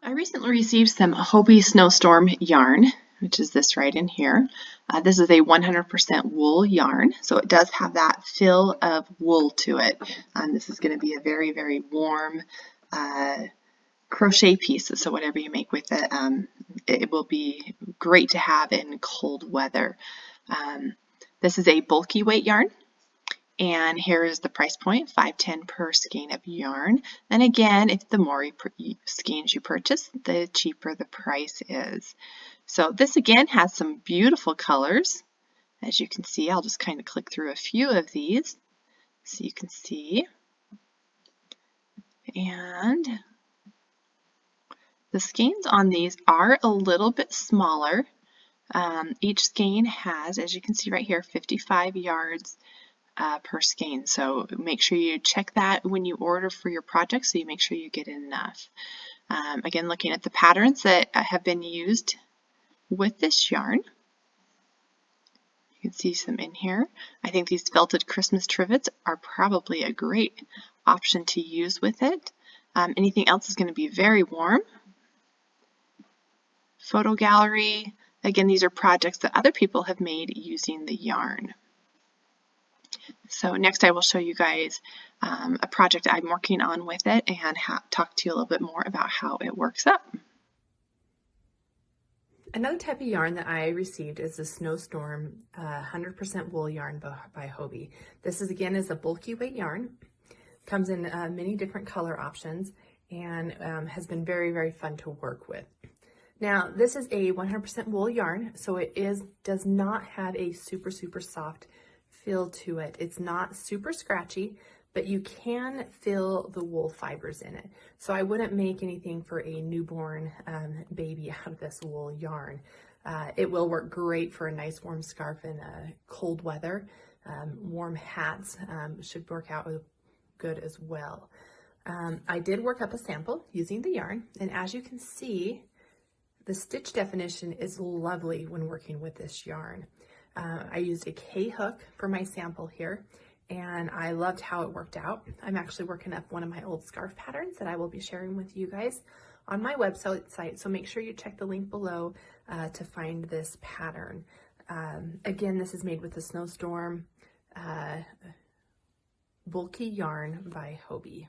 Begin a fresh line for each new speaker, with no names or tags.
I recently received some Hobbii Snowstorm yarn, which is this right in here. This is a 100% wool yarn, so it does have that fill of wool to it. This is going to be a very, very warm crochet piece, so whatever you make with it, it will be great to have in cold weather. This is a bulky weight yarn. And here is the price point, $5.10 per skein of yarn. And again, if the more skeins you purchase, the cheaper the price is. So this again has some beautiful colors. As you can see, I'll just kind of click through a few of these so you can see. And the skeins on these are a little bit smaller. Each skein has, as you can see right here, 55 yards per skein. So make sure you check that when you order for your project so you make sure you get enough. Again, looking at the patterns that have been used with this yarn. You can see some in here. I think these felted Christmas trivets are probably a great option to use with it. Anything else is going to be very warm. Photo gallery. Again, these are projects that other people have made using the yarn. So next I will show you guys a project I'm working on with it and talk to you a little bit more about how it works up.
Another type of yarn that I received is the Snowstorm 100% wool yarn by Hobbii. This is again a bulky weight yarn. Comes in many different color options and has been very, very fun to work with. Now this is a 100% wool yarn, so it does not have a super soft feel to it. It's not super scratchy, but you can feel the wool fibers in it. So I wouldn't make anything for a newborn baby out of this wool yarn. It will work great for a nice warm scarf in cold weather. Warm hats should work out good as well. I did work up a sample using the yarn, and as you can see, the stitch definition is lovely when working with this yarn. I used a K-hook for my sample here, and I loved how it worked out. I'm actually working up one of my old scarf patterns that I will be sharing with you guys on my website, so make sure you check the link below to find this pattern. Again, this is made with the Snowstorm bulky yarn by Hobbii.